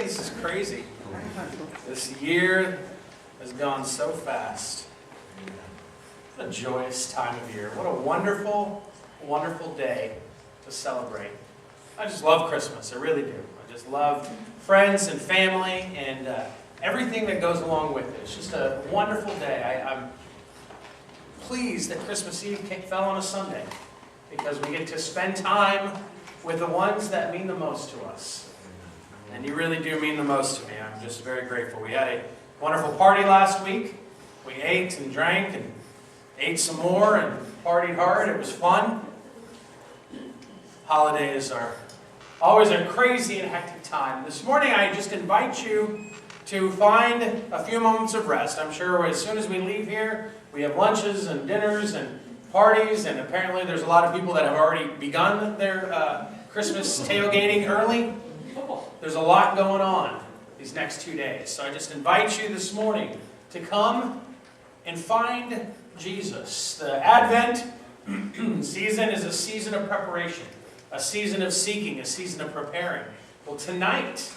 This is crazy. This year has gone so fast. What a joyous time of year. What a wonderful, wonderful day to celebrate. I just love Christmas. I really do. I just love friends and family and everything that goes along with it. It's just a wonderful day. I'm pleased that Christmas Eve fell on a Sunday because we get to spend time with the ones that mean the most to us. And you really do mean the most to me. I'm just very grateful. We had a wonderful party last week. We ate and drank and ate some more and partied hard. It was fun. Holidays are always a crazy and hectic time. This morning I just invite you to find a few moments of rest. I'm sure as soon as we leave here, we have lunches and dinners and parties, and apparently there's a lot of people that have already begun their Christmas tailgating early. There's a lot going on these next 2 days. So I just invite you this morning to come and find Jesus. The Advent season is a season of preparation, a season of seeking, a season of preparing. Well, tonight,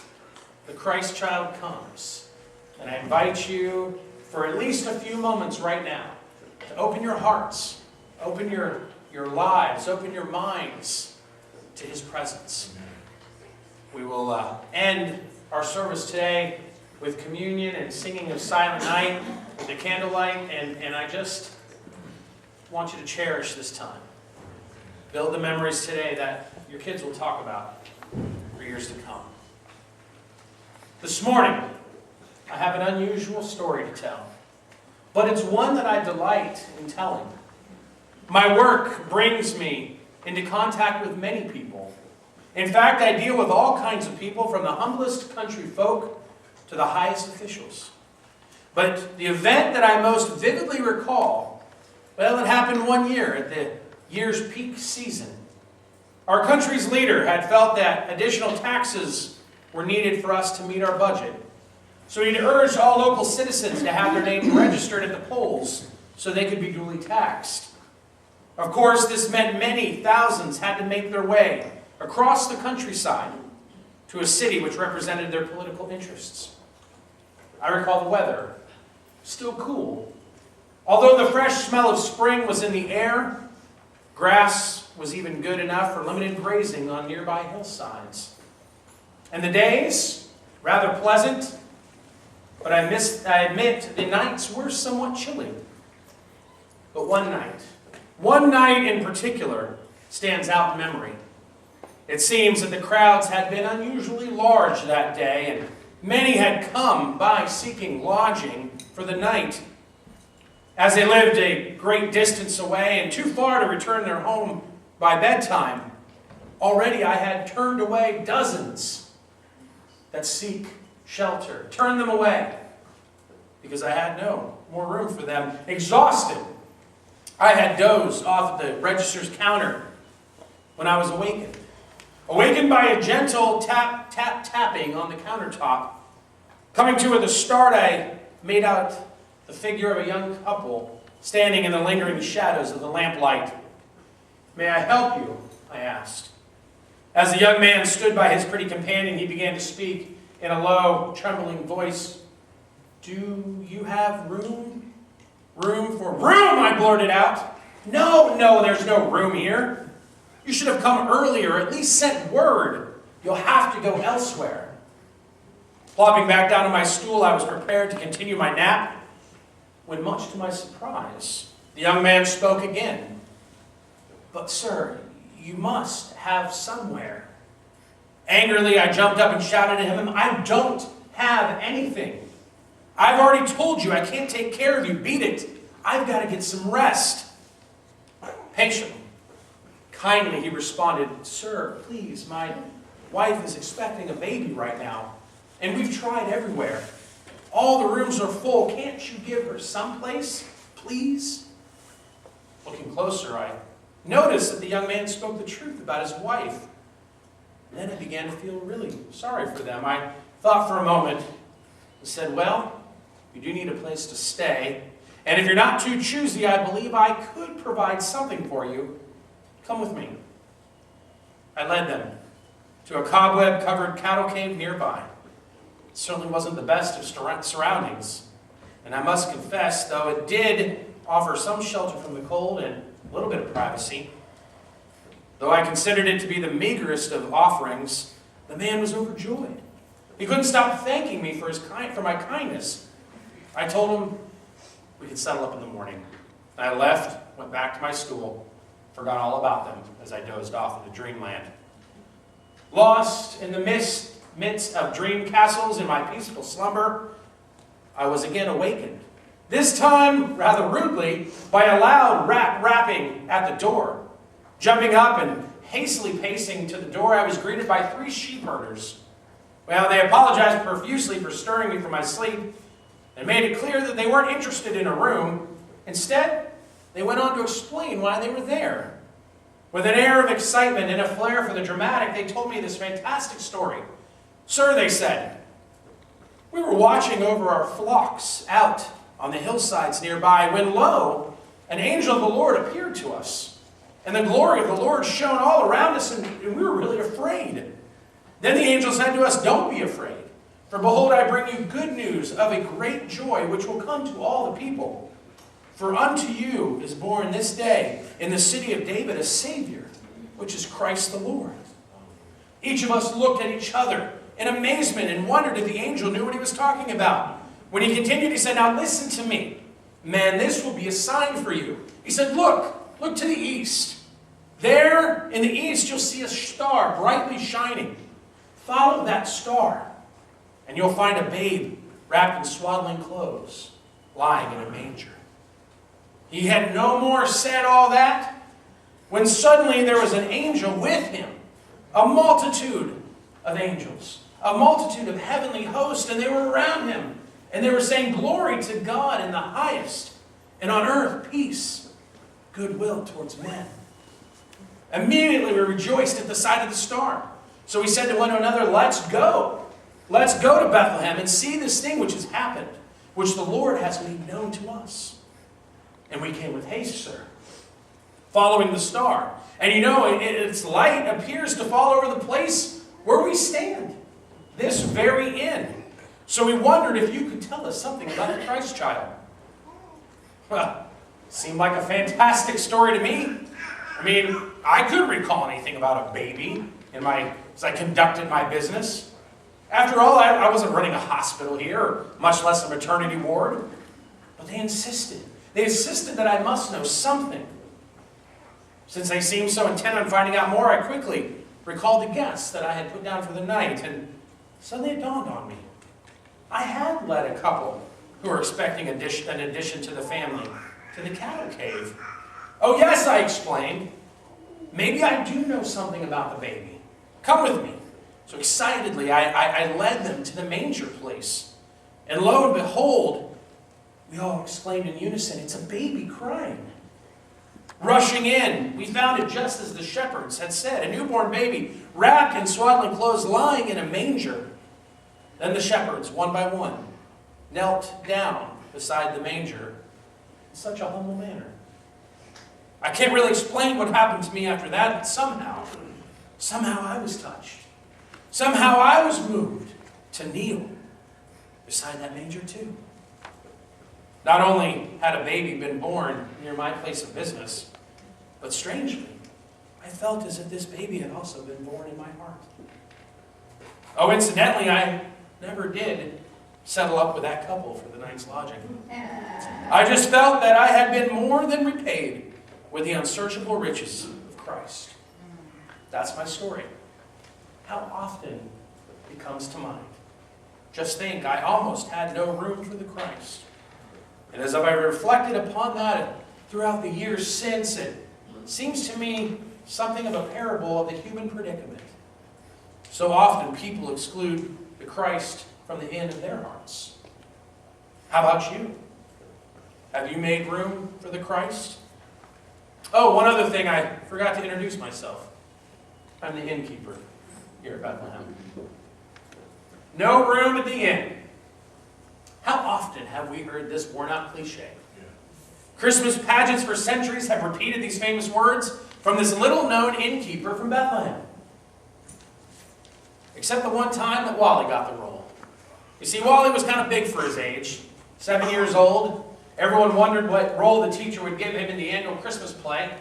the Christ child comes. And I invite you for at least a few moments right now to open your hearts, open your lives, open your minds to His presence. We will end our service today with communion and singing of Silent Night with the candlelight, and I just want you to cherish this time. Build the memories today that your kids will talk about for years to come. This morning, I have an unusual story to tell, but it's one that I delight in telling. My work brings me into contact with many people. In fact, I deal with all kinds of people, from the humblest country folk to the highest officials. But the event that I most vividly recall, well, it happened one year at the year's peak season. Our country's leader had felt that additional taxes were needed for us to meet our budget. So he'd urged all local citizens to have their names registered at the polls so they could be duly taxed. Of course, this meant many thousands had to make their way across the countryside to a city which represented their political interests. I recall the weather, still cool. Although the fresh smell of spring was in the air, grass was even good enough for limited grazing on nearby hillsides. And the days, rather pleasant, but I admit the nights were somewhat chilly. But one night in particular, stands out in memory. It seems that the crowds had been unusually large that day, and many had come by seeking lodging for the night. As they lived a great distance away and too far to return their home by bedtime, already I had turned away dozens that seek shelter. Turned them away because I had no more room for them. Exhausted, I had dozed off the register's counter when I was awakened. Awakened by a gentle tap, tap, tapping on the countertop. Coming to with a start, I made out the figure of a young couple standing in the lingering shadows of the lamplight. "May I help you?" I asked. As the young man stood by his pretty companion, he began to speak in a low, trembling voice. "Do you have room? Room for room?" I blurted out. No, there's no room here. You should have come earlier, at least sent word. You'll have to go elsewhere." Plopping back down on my stool, I was prepared to continue my nap, when much to my surprise, the young man spoke again. "But sir, you must have somewhere." Angrily, I jumped up and shouted at him, "I don't have anything. I've already told you I can't take care of you. Beat it. I've got to get some rest." Patiently, kindly, he responded, "Sir, please, my wife is expecting a baby right now, and we've tried everywhere. All the rooms are full. Can't you give her some place, please?" Looking closer, I noticed that the young man spoke the truth about his wife. Then I began to feel really sorry for them. I thought for a moment and said, "Well, you do need a place to stay. And if you're not too choosy, I believe I could provide something for you. Come with me." I led them to a cobweb-covered cattle cave nearby. It certainly wasn't the best of surroundings. And I must confess, though it did offer some shelter from the cold and a little bit of privacy, though I considered it to be the meagerest of offerings, the man was overjoyed. He couldn't stop thanking me for my kindness. I told him we could settle up in the morning. I left, went back to my stool, forgot all about them as I dozed off into dreamland. Lost in the midst of dream castles in my peaceful slumber, I was again awakened. This time, rather rudely, by a loud rapping at the door. Jumping up and hastily pacing to the door, I was greeted by 3 sheep herders. Well, they apologized profusely for stirring me from my sleep and made it clear that they weren't interested in a room. Instead, they went on to explain why they were there. With an air of excitement and a flair for the dramatic, they told me this fantastic story. Sir, they said, we were watching over our flocks out on the hillsides nearby when, lo, an angel of the Lord appeared to us. And the glory of the Lord shone all around us, and we were really afraid. Then the angel said to us, don't be afraid, for behold, I bring you good news of a great joy which will come to all the people. For unto you is born this day in the city of David a Savior, which is Christ the Lord. Each of us looked at each other in amazement and wondered if the angel knew what he was talking about. When he continued, he said, now listen to me. Man, this will be a sign for you. He said, look to the east. There in the east you'll see a star brightly shining. Follow that star, and you'll find a babe wrapped in swaddling clothes, lying in a manger. He had no more said all that, when suddenly there was an angel with him, a multitude of angels, a multitude of heavenly hosts, and they were around him. And they were saying, glory to God in the highest, and on earth peace, goodwill towards men. Immediately we rejoiced at the sight of the star. So we said to one another, let's go. Let's go to Bethlehem and see this thing which has happened, which the Lord has made known to us. And we came with haste, sir, following the star. And you know, its light appears to fall over the place where we stand, this very inn. So we wondered if you could tell us something about the Christ child. Well, seemed like a fantastic story to me. I mean, I couldn't recall anything about a baby as I conducted my business. After all, I wasn't running a hospital here, or much less a maternity ward. But they insisted. They insisted that I must know something. Since they seemed so intent on finding out more, I quickly recalled the guests that I had put down for the night, and suddenly it dawned on me. I had led a couple who were expecting an addition to the family to the cattle cave. Oh yes, I explained. Maybe I do know something about the baby. Come with me. So excitedly, I led them to the manger place. And lo and behold, we all exclaimed in unison, it's a baby crying. Rushing in, we found it just as the shepherds had said, a newborn baby wrapped in swaddling clothes lying in a manger. Then the shepherds, one by one, knelt down beside the manger in such a humble manner. I can't really explain what happened to me after that, but somehow I was touched. Somehow I was moved to kneel beside that manger too. Not only had a baby been born near my place of business, but strangely, I felt as if this baby had also been born in my heart. Oh, incidentally, I never did settle up with that couple for the night's lodging. I just felt that I had been more than repaid with the unsearchable riches of Christ. That's my story. How often it comes to mind. Just think, I almost had no room for the Christ. And as I reflected upon that throughout the years since, it seems to me something of a parable of the human predicament. So often people exclude the Christ from the end of their hearts. How about you? Have you made room for the Christ? Oh, one other thing, I forgot to introduce myself. I'm the innkeeper here at Bethlehem. No room at the inn. How often have we heard this worn-out cliche? Christmas pageants for centuries have repeated these famous words from this little-known innkeeper from Bethlehem. Except the one time that Wally got the role. You see, Wally was kind of big for his age, 7 years old. Everyone wondered what role the teacher would give him in the annual Christmas play,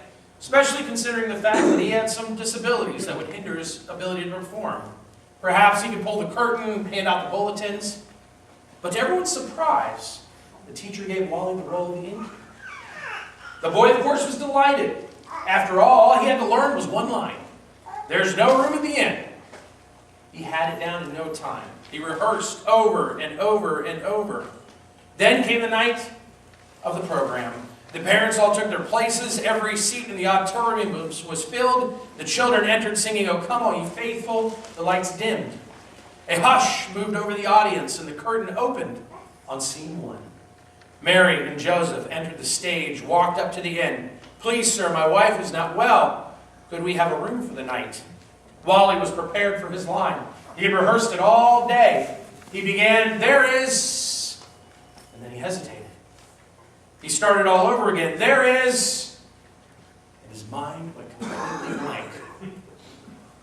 especially considering the fact that he had some disabilities that would hinder his ability to perform. Perhaps he could pull the curtain, hand out the bulletins. But to everyone's surprise, the teacher gave Wally the role of the innkeeper. The boy, of course, was delighted. After all he had to learn was one line. There's no room at the inn. He had it down in no time. He rehearsed over and over and over. Then came the night of the program. The parents all took their places. Every seat in the auditorium was filled. The children entered singing, "O come, all you faithful." The lights dimmed. A hush moved over the audience, and the curtain opened on scene one. Mary and Joseph entered the stage, walked up to the inn. "Please, sir, my wife is not well. Could we have a room for the night?" Wally was prepared for his line. He had rehearsed it all day. He began, "There is," and then he hesitated. He started all over again. "There is," and his mind went completely blank.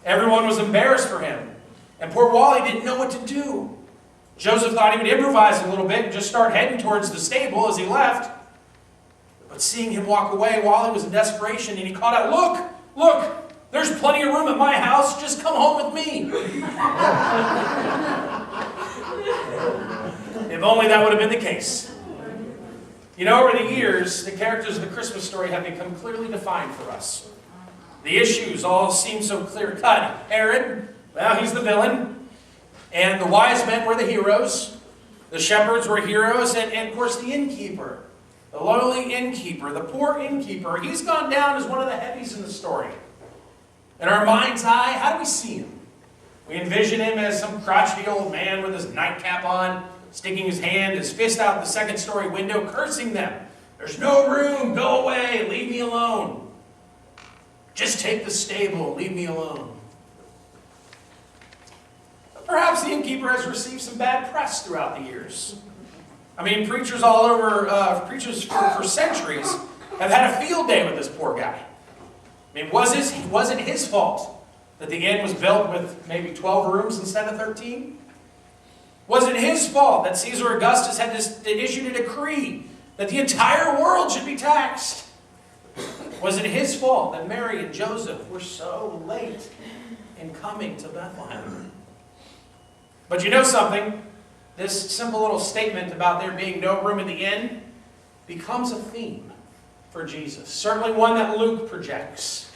Everyone was embarrassed for him, and poor Wally didn't know what to do. Joseph thought he would improvise a little bit and just start heading towards the stable as he left. But seeing him walk away, Wally was in desperation, and he called out, "Look, look, there's plenty of room at my house. Just come home with me." If only that would have been the case. You know, over the years, the characters of the Christmas story have become clearly defined for us. The issues all seem so clear-cut. Herod, well, he's the villain. And the wise men were the heroes. The shepherds were heroes. And of course, the innkeeper. The lowly innkeeper, the poor innkeeper, he's gone down as one of the heavies in the story. In our mind's eye, how do we see him? We envision him as some crotchety old man with his nightcap on, sticking his hand, his fist out the second-story window, cursing them. "There's no room. Go away. Leave me alone. Just take the stable. Leave me alone." Perhaps the innkeeper has received some bad press throughout the years. I mean, preachers all over, preachers for centuries have had a field day with this poor guy. I mean, was it his fault that the inn was built with maybe 12 rooms instead of 13? Was it his fault that Caesar Augustus had issued a decree that the entire world should be taxed? Was it his fault that Mary and Joseph were so late in coming to Bethlehem? But you know something? This simple little statement about there being no room in the inn becomes a theme for Jesus. Certainly one that Luke projects.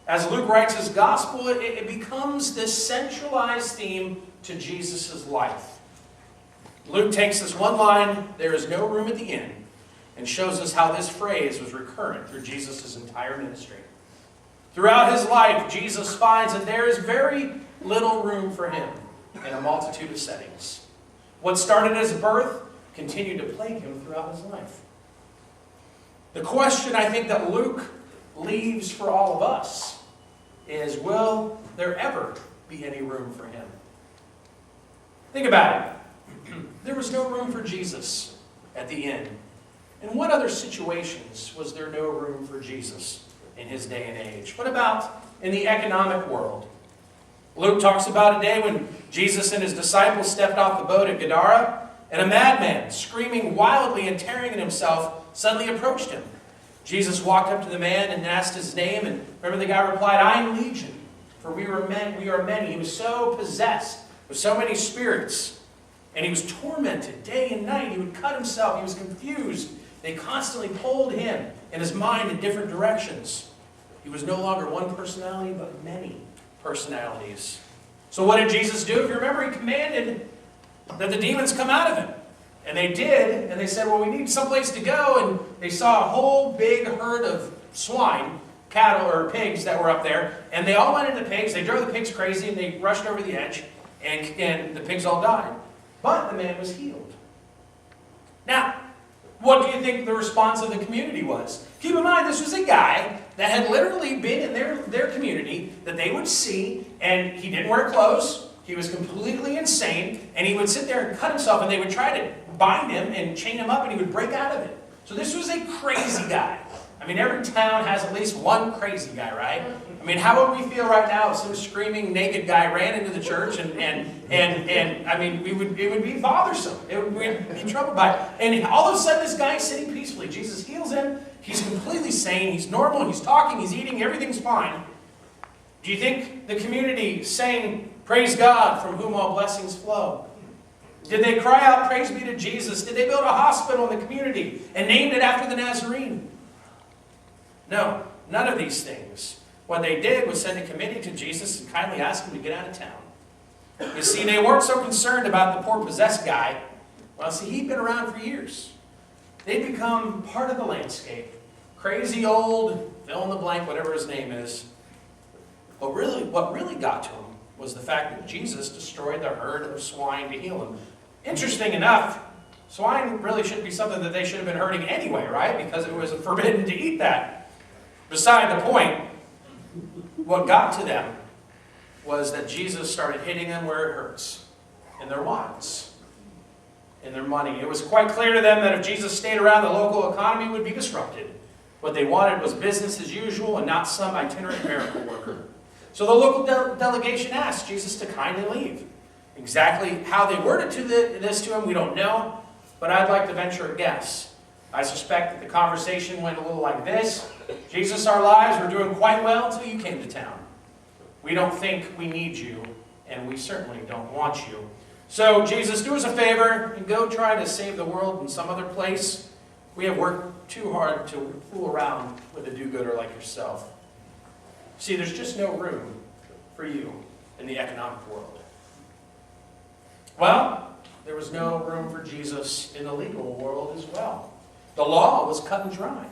As Luke writes his gospel, it becomes this centralized theme to Jesus' life. Luke takes this one line, "There is no room at the inn," and shows us how this phrase was recurrent through Jesus' entire ministry. Throughout his life, Jesus finds that there is very little room for him in a multitude of settings. What started as birth continued to plague him throughout his life. The question I think that Luke leaves for all of us is, will there ever be any room for him? Think about it. There was no room for Jesus at the inn. In what other situations was there no room for Jesus in his day and age? What about in the economic world? Luke talks about a day when Jesus and his disciples stepped off the boat at Gadara, and a madman, screaming wildly and tearing at himself, suddenly approached him. Jesus walked up to the man and asked his name, and remember the guy replied, "I am Legion, for we are many." He was so possessed with so many spirits, and he was tormented day and night. He would cut himself. He was confused. They constantly pulled him and his mind in different directions. He was no longer one personality, but many personalities. So what did Jesus do? If you remember, he commanded that the demons come out of him. And they did, and they said, "Well, we need someplace to go." And they saw a whole big herd of swine, cattle or pigs that were up there. And they all went into the pigs. They drove the pigs crazy, and they rushed over the edge. And the pigs all died. But the man was healed. Now, what do you think the response of the community was? Keep in mind, this was a guy that had literally been in their community that they would see, and he didn't wear clothes. He was completely insane, and he would sit there and cut himself, and they would try to bind him and chain him up, and he would break out of it. So this was a crazy guy. I mean, every town has at least one crazy guy, right? I I mean, how would we feel right now if some screaming naked guy ran into the church and I mean, it would be bothersome. We'd be troubled by it. And all of a sudden, this guy's sitting peacefully. Jesus heals him. He's completely sane. He's normal. He's talking. He's eating. Everything's fine. Do you think the community sang, "Praise God, from whom all blessings flow"? Did they cry out, "Praise be to Jesus"? Did they build a hospital in the community and named it after the Nazarene? No, none of these things. What they did was send a committee to Jesus and kindly ask him to get out of town. You see, they weren't so concerned about the poor possessed guy. Well, see, he'd been around for years. They'd become part of the landscape. Crazy old, fill in the blank, whatever his name is. But what really got to him was the fact that Jesus destroyed the herd of swine to heal them. Interesting enough, swine really shouldn't be something that they should have been hurting anyway, right? Because it was forbidden to eat that. Beside the point, what got to them was that Jesus started hitting them where it hurts, in their wants, in their money. It was quite clear to them that if Jesus stayed around, the local economy would be disrupted. What they wanted was business as usual and not some itinerant miracle worker. So the local delegation asked Jesus to kindly leave. Exactly how they worded this to him, we don't know, but I'd like to venture a guess. I suspect that the conversation went a little like this: "Jesus, our lives were doing quite well until you came to town. We don't think we need you, and we certainly don't want you. So, Jesus, do us a favor and go try to save the world in some other place. We have worked too hard to fool around with a do-gooder like yourself." See, there's just no room for you in the economic world. Well, there was no room for Jesus in the legal world as well. The law was cut and dried.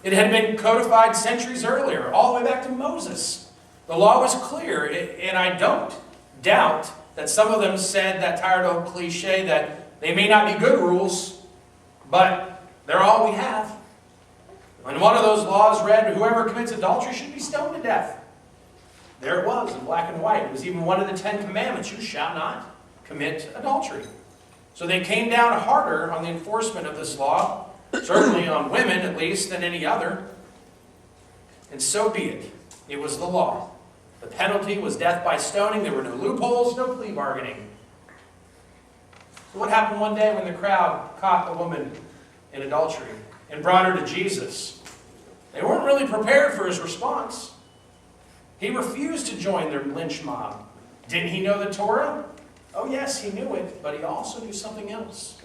It had been codified centuries earlier, all the way back to Moses. The law was clear, and I don't doubt that some of them said that tired old cliche that they may not be good rules, but they're all we have. And one of those laws read, "Whoever commits adultery should be stoned to death." There it was in black and white. It was even one of the 10 commandments: "You shall not commit adultery." So they came down harder on the enforcement of this law, certainly on women at least, than any other. And so be it. It was the law. The penalty was death by stoning. There were no loopholes, no plea bargaining. So what happened one day when the crowd caught the woman in adultery and brought her to Jesus? They weren't really prepared for his response. He refused to join their lynch mob. Didn't he know the Torah? Oh yes, he knew it, but he also knew something else.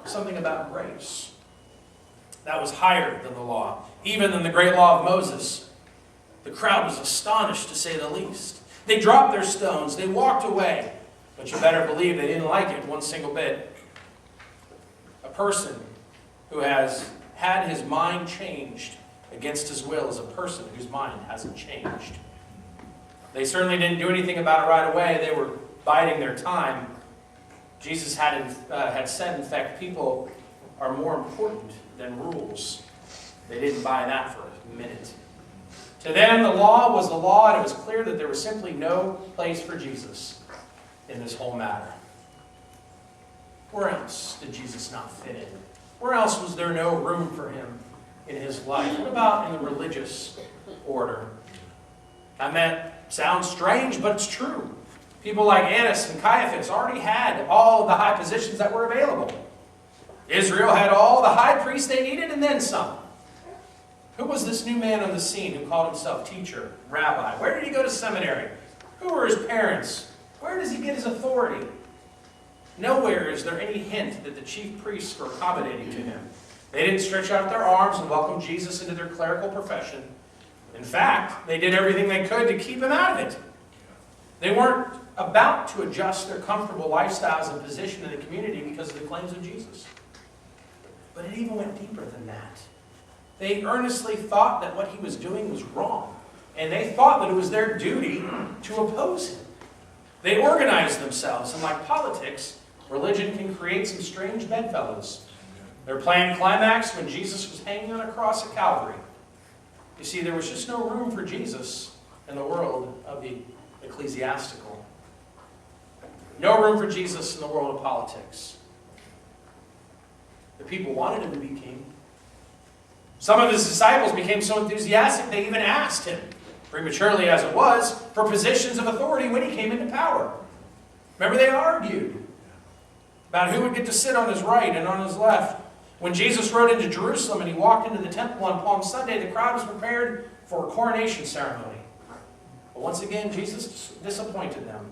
Something about grace. That was higher than the law, even than the great law of Moses. The crowd was astonished, to say the least. They dropped their stones. They walked away. But you better believe they didn't like it one single bit. A person who has had his mind changed against his will is a person whose mind hasn't changed. They certainly didn't do anything about it right away. They were biding their time. Jesus had said, in fact, people are more important than rules. They didn't buy that for a minute. To them, the law was the law, and it was clear that there was simply no place for Jesus in this whole matter. Where else did Jesus not fit in? Where else was there no room for him in his life? What about in the religious order? I mean, sounds strange, but it's true. People like Annas and Caiaphas already had all of the high positions that were available. Israel had all the high priests they needed and then some. Who was this new man on the scene who called himself teacher, rabbi? Where did he go to seminary? Who were his parents? Where does he get his authority? Nowhere is there any hint that the chief priests were accommodating to him. They didn't stretch out their arms and welcome Jesus into their clerical profession. In fact, they did everything they could to keep him out of it. They weren't about to adjust their comfortable lifestyles and position in the community because of the claims of Jesus. But it even went deeper than that. They earnestly thought that what he was doing was wrong, and they thought that it was their duty to oppose him. They organized themselves, and like politics, religion can create some strange bedfellows. Their planned climax when Jesus was hanging on a cross at Calvary. You see, there was just no room for Jesus in the world of the ecclesiastical. No room for Jesus in the world of politics. The people wanted him to be king. Some of his disciples became so enthusiastic they even asked him, prematurely as it was, for positions of authority when he came into power. Remember, they argued about who would get to sit on his right and on his left. When Jesus rode into Jerusalem and he walked into the temple on Palm Sunday, the crowd was prepared for a coronation ceremony. But once again, Jesus disappointed them.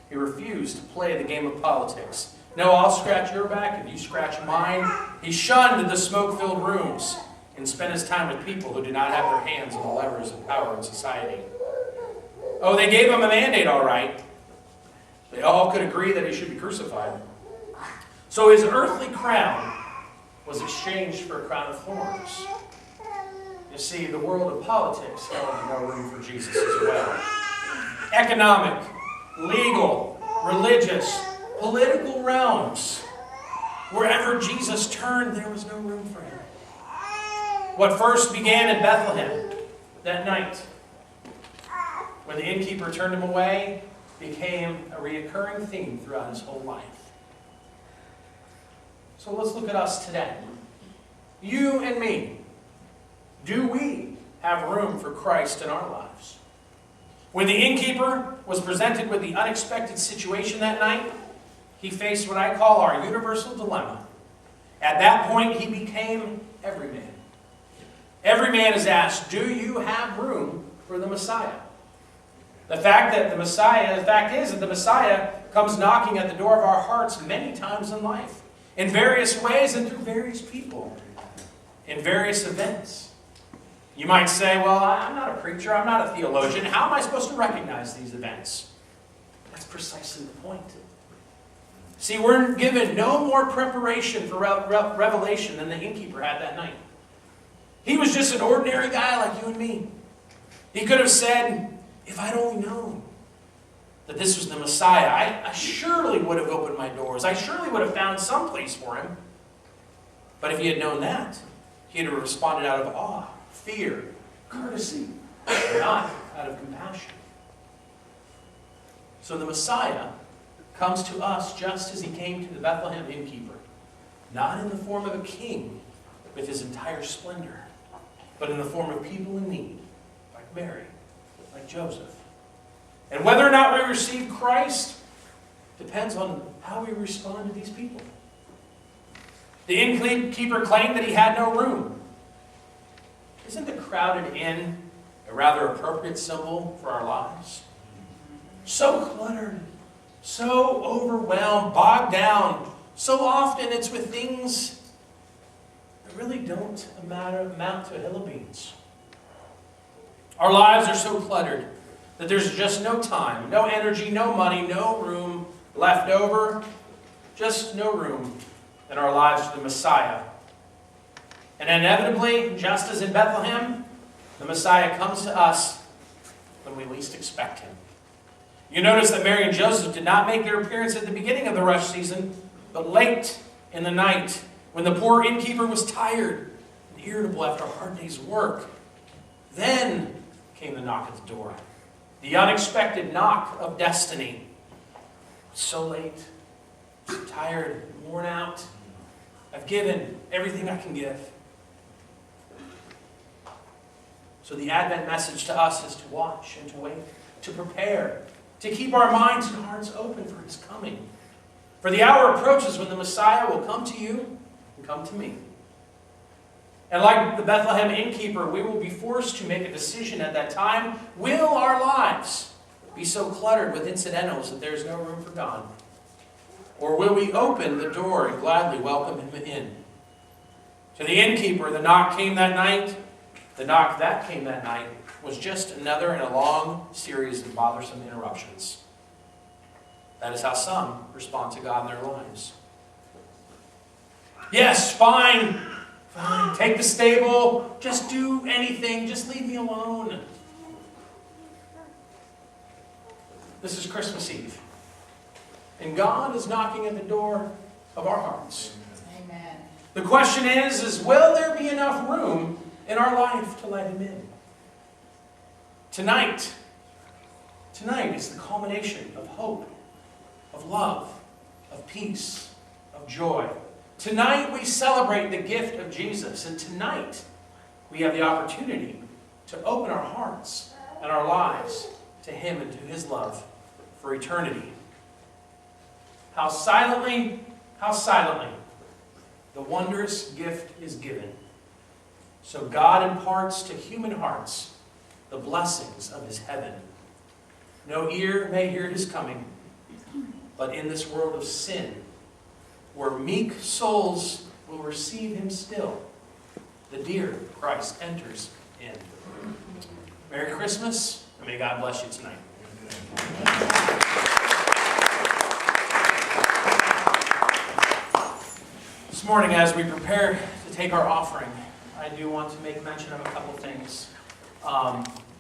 He refused to play the game of politics. No, I'll scratch your back if you scratch mine. He shunned the smoke-filled rooms and spent his time with people who did not have their hands on the levers of power in society. Oh, they gave him a mandate, all right. They all could agree that he should be crucified. So his earthly crown was exchanged for a crown of thorns. You see, the world of politics held no room for Jesus as well. Economic, legal, religious, political realms. Wherever Jesus turned, there was no room for him. What first began in Bethlehem that night, when the innkeeper turned him away, became a recurring theme throughout his whole life. So let's look at us today. You and me. Do we have room for Christ in our lives? When the innkeeper was presented with the unexpected situation that night, he faced what I call our universal dilemma. At that point, he became every man. Every man is asked, do you have room for the Messiah? The fact is that the Messiah comes knocking at the door of our hearts many times in life, in various ways and through various people, in various events. You might say, well, I'm not a preacher, I'm not a theologian. How am I supposed to recognize these events? That's precisely the point. See, we're given no more preparation for revelation than the innkeeper had that night. He was just an ordinary guy like you and me. He could have said, if I'd only known that this was the Messiah, I surely would have opened my doors. I surely would have found some place for him. But if he had known that, he'd have responded out of awe, fear, courtesy, not out of compassion. So the Messiah comes to us just as he came to the Bethlehem innkeeper, not in the form of a king with his entire splendor, but in the form of people in need, like Mary, like Joseph. And whether or not we receive Christ depends on how we respond to these people. The innkeeper claimed that he had no room. Isn't the crowded inn a rather appropriate symbol for our lives? So cluttered, so overwhelmed, bogged down. So often it's with things that really don't amount to a hill of beans. Our lives are so cluttered that there's just no time, no energy, no money, no room left over. Just no room in our lives for the Messiah. And inevitably, just as in Bethlehem, the Messiah comes to us when we least expect him. You notice that Mary and Joseph did not make their appearance at the beginning of the rush season, but late in the night, when the poor innkeeper was tired and irritable after a hard day's work. Then came the knock at the door. The unexpected knock of destiny. So late, so tired, worn out. I've given everything I can give. So the Advent message to us is to watch and to wait, to prepare, to keep our minds and hearts open for his coming. For the hour approaches when the Messiah will come to you and come to me. And like the Bethlehem innkeeper, we will be forced to make a decision at that time. Will our lives be so cluttered with incidentals that there is no room for God? Or will we open the door and gladly welcome him in? To the innkeeper, the knock came that night. The knock that came that night was just another in a long series of bothersome interruptions. That is how some respond to God in their lives. Yes, fine. Fine. Take the stable. Just do anything. Just leave me alone. This is Christmas Eve. And God is knocking at the door of our hearts. Amen. The question is will there be enough room in our life to let him in? Tonight is the culmination of hope, of love, of peace, of joy. Tonight we celebrate the gift of Jesus, and tonight we have the opportunity to open our hearts and our lives to Him and to His love for eternity. How silently, the wondrous gift is given. So God imparts to human hearts the blessings of His heaven. No ear may hear His coming, but in this world of sin, where meek souls will receive Him still, the dear Christ enters in. Merry Christmas, and may God bless you tonight. This morning, as we prepare to take our offering, I do want to make mention of a couple things.